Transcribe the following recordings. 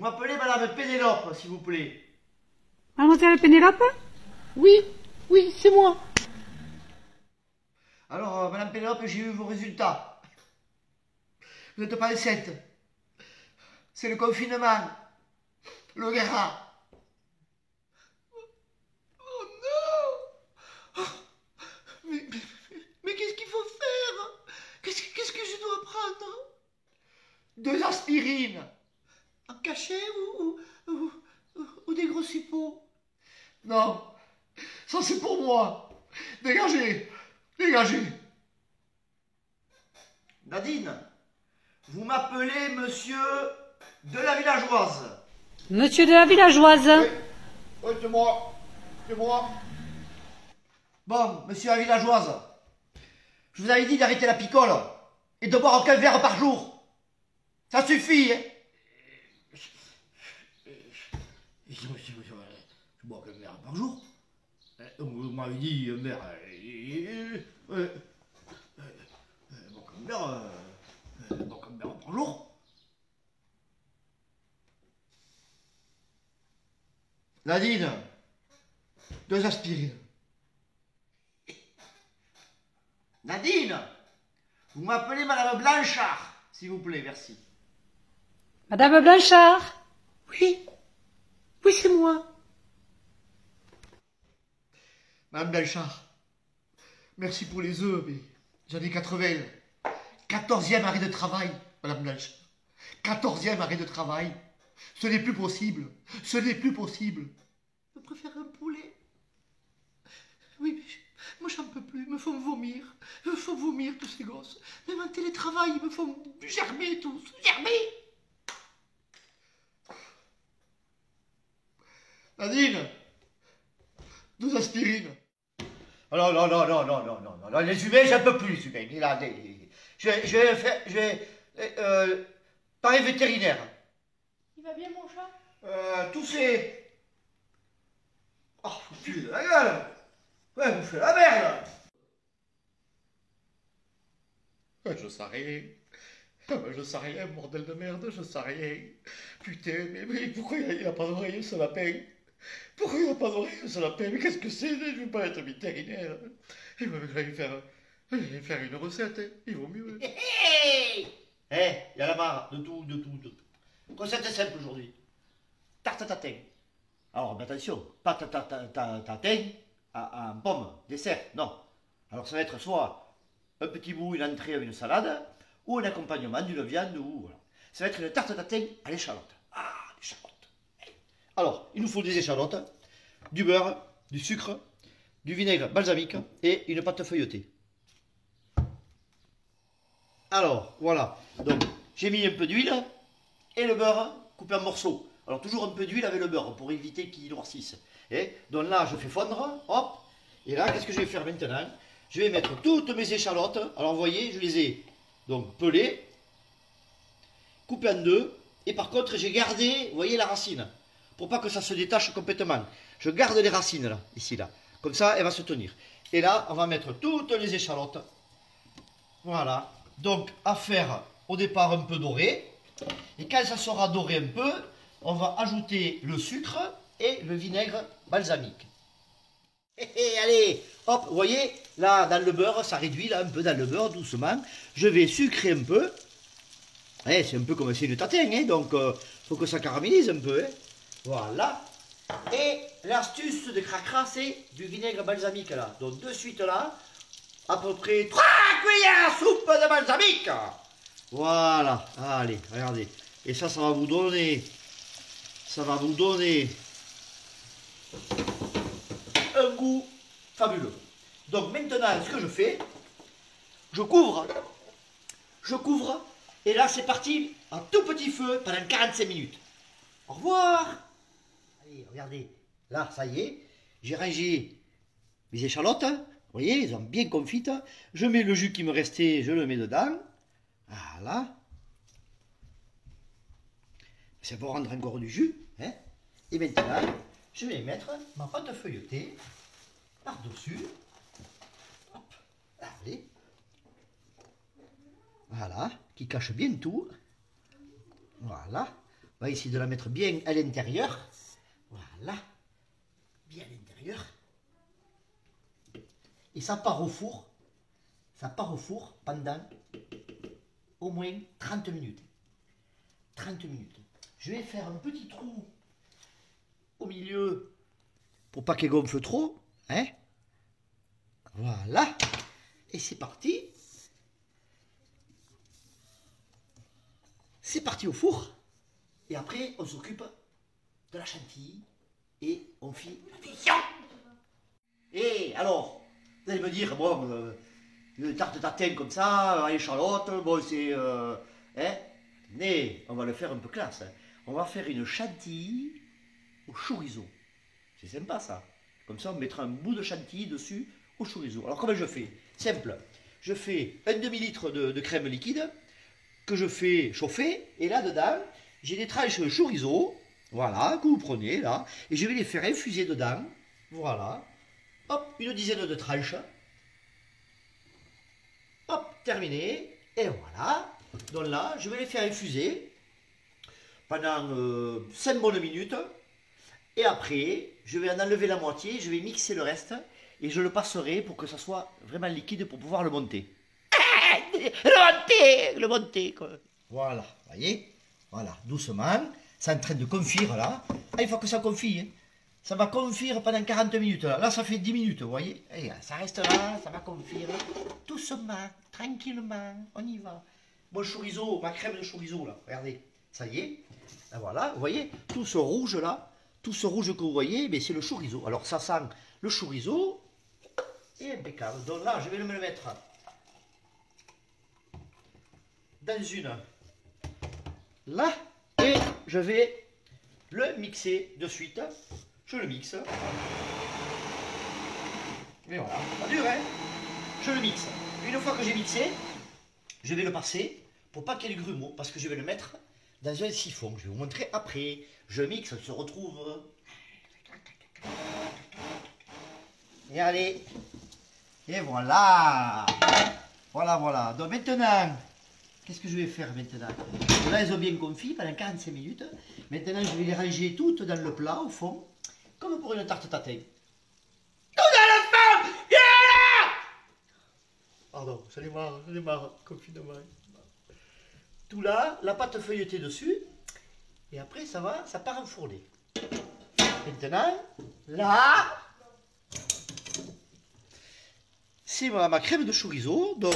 m'appelez Madame Pénélope, s'il vous plaît. Mademoiselle Pénélope? Oui, oui, c'est moi. Alors, Madame Pénélope, j'ai eu vos résultats. Vous n'êtes pas enceinte. C'est le confinement. Le gras. Oh non! Mais qu'est-ce qu'il faut faire? Qu'est-ce que je dois prendre? 2 aspirines. Un cachet ou des gros suppos? Non, ça c'est pour moi. Dégagez, dégagez. Nadine, vous m'appelez monsieur de la villageoise. Monsieur de la villageoise. Oui, c'est moi. C'est moi. Bon, monsieur la villageoise, je vous avais dit d'arrêter la picole et de boire aucun verre par jour. Ça suffit, hein. Je bois qu'un verre par jour. Vous m'avez dit un verre. Boire qu'un verre par jour. Nadine, 2 aspirines. Nadine, vous m'appelez Madame Blanchard, s'il vous plaît, merci. Madame Blanchard. Oui, oui, c'est moi. Madame Blanchard, merci pour les œufs, mais j'en ai 80. 14e arrêt de travail, Madame Blanchard. 14e arrêt de travail. Ce n'est plus possible. Ce n'est plus possible. Je préfère un poulet. Oui, mais moi j'en peux plus. Ils me font vomir. Ils me font vomir tous ces gosses. Même en télétravail, ils me font germer tous. Germer. Nadine, 2 aspirines. Alors, non, les humains, j'en peux plus, les humains. Là, je vais parler vétérinaire. Il va bien, mon chat? Tousser. Oh, vous puez de la gueule. Ouais, vous faites la merde. Je sais rien. Je sais rien, bordel de merde, je sais rien. Putain, mais pourquoi il n'a pas d'oreille, ce lapin? Pourquoi il n'a pas d'oreille, ce lapin? Mais qu'est-ce que c'est? Je ne veux pas être vétérinaire. Il va faire une recette, hein. Il vaut mieux. Hé, il y a la marre de tout. Recette simple aujourd'hui. Tarte tatin. Alors, mais attention, pas tatin en pomme, dessert, non. Alors ça va être soit un petit bout, une entrée avec une salade, ou un accompagnement d'une viande, ou voilà. Ça va être une tarte tatin à l'échalote. Ah, l'échalote. Alors, il nous faut des échalotes, du beurre, du sucre, du vinaigre balsamique et une pâte feuilletée. Alors, voilà. Donc, j'ai mis un peu d'huile et le beurre coupé en morceaux. Alors, toujours un peu d'huile avec le beurre pour éviter qu'il noircisse. Et donc là, je fais fondre, hop. Et là, qu'est-ce que je vais faire maintenant? Je vais mettre toutes mes échalotes. Alors, vous voyez, je les ai donc pelées, coupées en 2. Et par contre, j'ai gardé, vous voyez, la racine. Pour pas que ça se détache complètement. Je garde les racines, là, ici, là. Comme ça, elle va se tenir. Et là, on va mettre toutes les échalotes. Voilà. Donc, à faire au départ un peu doré. Et quand ça sera doré un peu, on va ajouter le sucre et le vinaigre balsamique. Et allez, hop, vous voyez, là, dans le beurre, ça réduit là un peu dans le beurre, doucement. Je vais sucrer un peu. Eh, c'est un peu comme c'est une tatin, hein, donc il faut que ça caramélise un peu. Hein. Voilà. Et l'astuce de cracra, c'est du vinaigre balsamique là. Donc de suite là, à peu près 3 cuillères à soupe de balsamique. Voilà. Allez, regardez. Et ça va vous donner... Ça va vous donner un goût fabuleux. Donc maintenant, ce que je fais, je couvre, et là c'est parti à tout petit feu pendant 45 minutes. Au revoir. Allez, regardez, là ça y est, j'ai rangé mes échalotes, vous voyez, elles sont bien confites. Je mets le jus qui me restait, je le mets dedans. Voilà. C'est pour rendre encore du jus. Hein. Et maintenant, je vais mettre ma pâte feuilletée par-dessus. Hop, allez. Voilà, qui cache bien tout. Voilà. va essayer de la mettre bien à l'intérieur. Voilà. Bien à l'intérieur. Et ça part au four. Ça part au four pendant au moins 30 minutes. 30 minutes. Je vais faire un petit trou au milieu pour pas qu'elle gonfle trop. Hein? Voilà. Et c'est parti. C'est parti au four. Et après, on s'occupe de la chantilly. Et on fait la cuisson. Et alors, vous allez me dire, bon, une tarte tatin comme ça, à l'échalote, bon, c'est... hein? Mais on va le faire un peu classe. Hein. On va faire une chantilly au chorizo. C'est sympa ça. Comme ça, on mettra un bout de chantilly dessus au chorizo. Alors comment je fais? Simple. Je fais un demi-litre de crème liquide que je fais chauffer. Et là-dedans, j'ai des tranches de chorizo. Voilà, que vous prenez là. Et je vais les faire infuser dedans. Voilà. Hop, une dizaine de tranches. Hop, terminé. Et voilà. Donc là, je vais les faire infuser pendant 5 bonnes minutes. Et après, je vais en enlever la moitié, je vais mixer le reste et je le passerai pour que ça soit vraiment liquide pour pouvoir le monter. Le monter, quoi. Voilà, voyez. Voilà, doucement. C'est en train de confire là. Ah, il faut que ça confie. Hein. Ça va confire pendant 40 minutes. Là, ça fait 10 minutes, vous voyez. Et ça reste là, ça va confire. Doucement, tranquillement, on y va. Mon chorizo, ma crème de chorizo là, regardez. Ça y est. Là, voilà, vous voyez, tout ce rouge là. Tout ce rouge que vous voyez, c'est le chorizo. Alors ça sent le chorizo et impeccable. Donc là, je vais me le mettre dans une là et je vais le mixer de suite. Je le mixe. Et voilà, pas dur hein. Je le mixe. Une fois que j'ai mixé, je vais le passer pour pas qu'il y ait du grumeau parce que je vais le mettre dans un siphon. Je vais vous montrer après. Je mixe, on se retrouve. Et allez. Et voilà. Voilà, voilà. Donc maintenant, qu'est-ce que je vais faire maintenant? Là, elles ont bien confit pendant 45 minutes. Maintenant, je vais les ranger toutes dans le plat, au fond, comme pour une tarte tatin. Pardon, j'en ai marre, confinement. Tout là, la pâte feuilletée dessus. Et après, ça part en fourné. Maintenant, là, c'est ma crème de chorizo. Donc,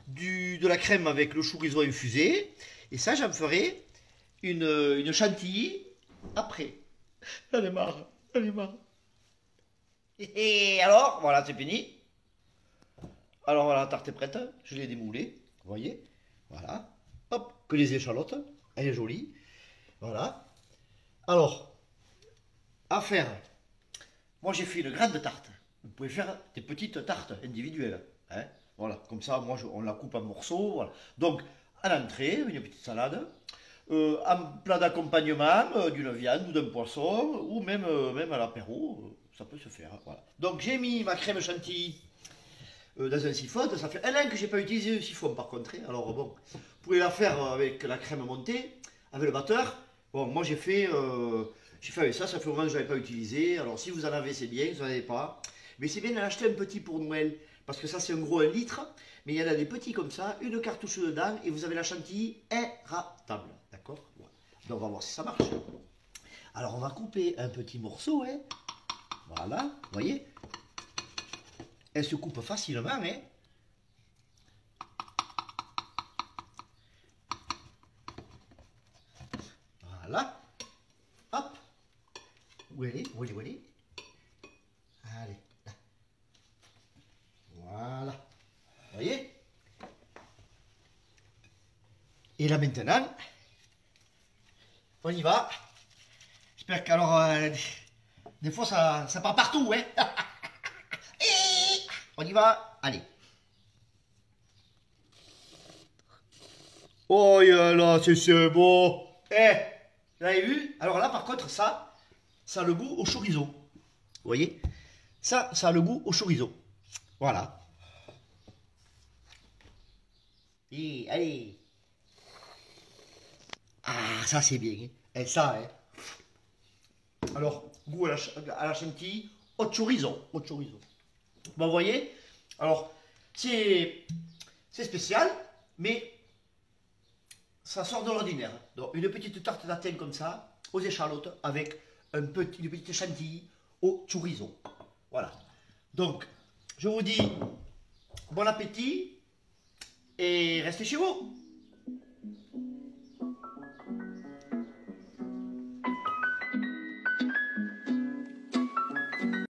de la crème avec le chorizo infusé. Et ça, j'en ferai une chantilly après. J'en ai marre, j'en ai marre. Et alors, voilà, c'est fini. Alors voilà, la tarte est prête. Je l'ai démoulée, vous voyez. Voilà. Hop, que les échalotes. Elle est jolie. Voilà. Alors, à faire. Moi, j'ai fait une grande tarte. Vous pouvez faire des petites tartes individuelles. Hein, voilà, comme ça, moi, on la coupe en morceaux. Voilà. Donc, à l'entrée, une petite salade. En plat d'accompagnement, d'une viande ou d'un poisson, ou même à l'apéro, ça peut se faire. Voilà. Donc, j'ai mis ma crème chantilly dans un siphon. Ça fait 1 an que je n'ai pas utilisé le siphon, par contre. Hein. Alors, bon, vous pouvez la faire avec la crème montée, avec le batteur. Bon, moi, j'ai fait avec ça. Ça fait un moment que je ne l'avais pas utilisé. Alors, si vous en avez, c'est bien. Si vous n'en avez pas. Mais c'est bien d'en acheter un petit pour Noël. Parce que ça, c'est un gros 1 litre. Mais il y en a des petits comme ça. Une cartouche dedans. Et vous avez la chantilly inratable. D'accord? Voilà. Donc, on va voir si ça marche. Alors, on va couper un petit morceau. Hein. Voilà. Vous voyez? Elle se coupe facilement. Hein. Voilà. Hop. Où elle est? Où elle est? Où elle est? Allez. Là. Voilà. Vous voyez? Et là maintenant, on y va. J'espère qu'alors, des fois ça part partout, hein. On y va. Allez. Oh là, c'est beau. Eh, vous avez vu? Alors là, par contre, ça a le goût au chorizo. Vous voyez? Ça a le goût au chorizo. Voilà. Et allez. Ah, ça c'est bien. Et ça, hein. Alors, goût à la chantilly, au chorizo, au chorizo. Bon, vous voyez, alors, c'est spécial, mais ça sort de l'ordinaire. Donc, une petite tarte tatin comme ça, aux échalotes, avec une petite chantilly au chorizo. Voilà. Donc, je vous dis bon appétit et restez chez vous.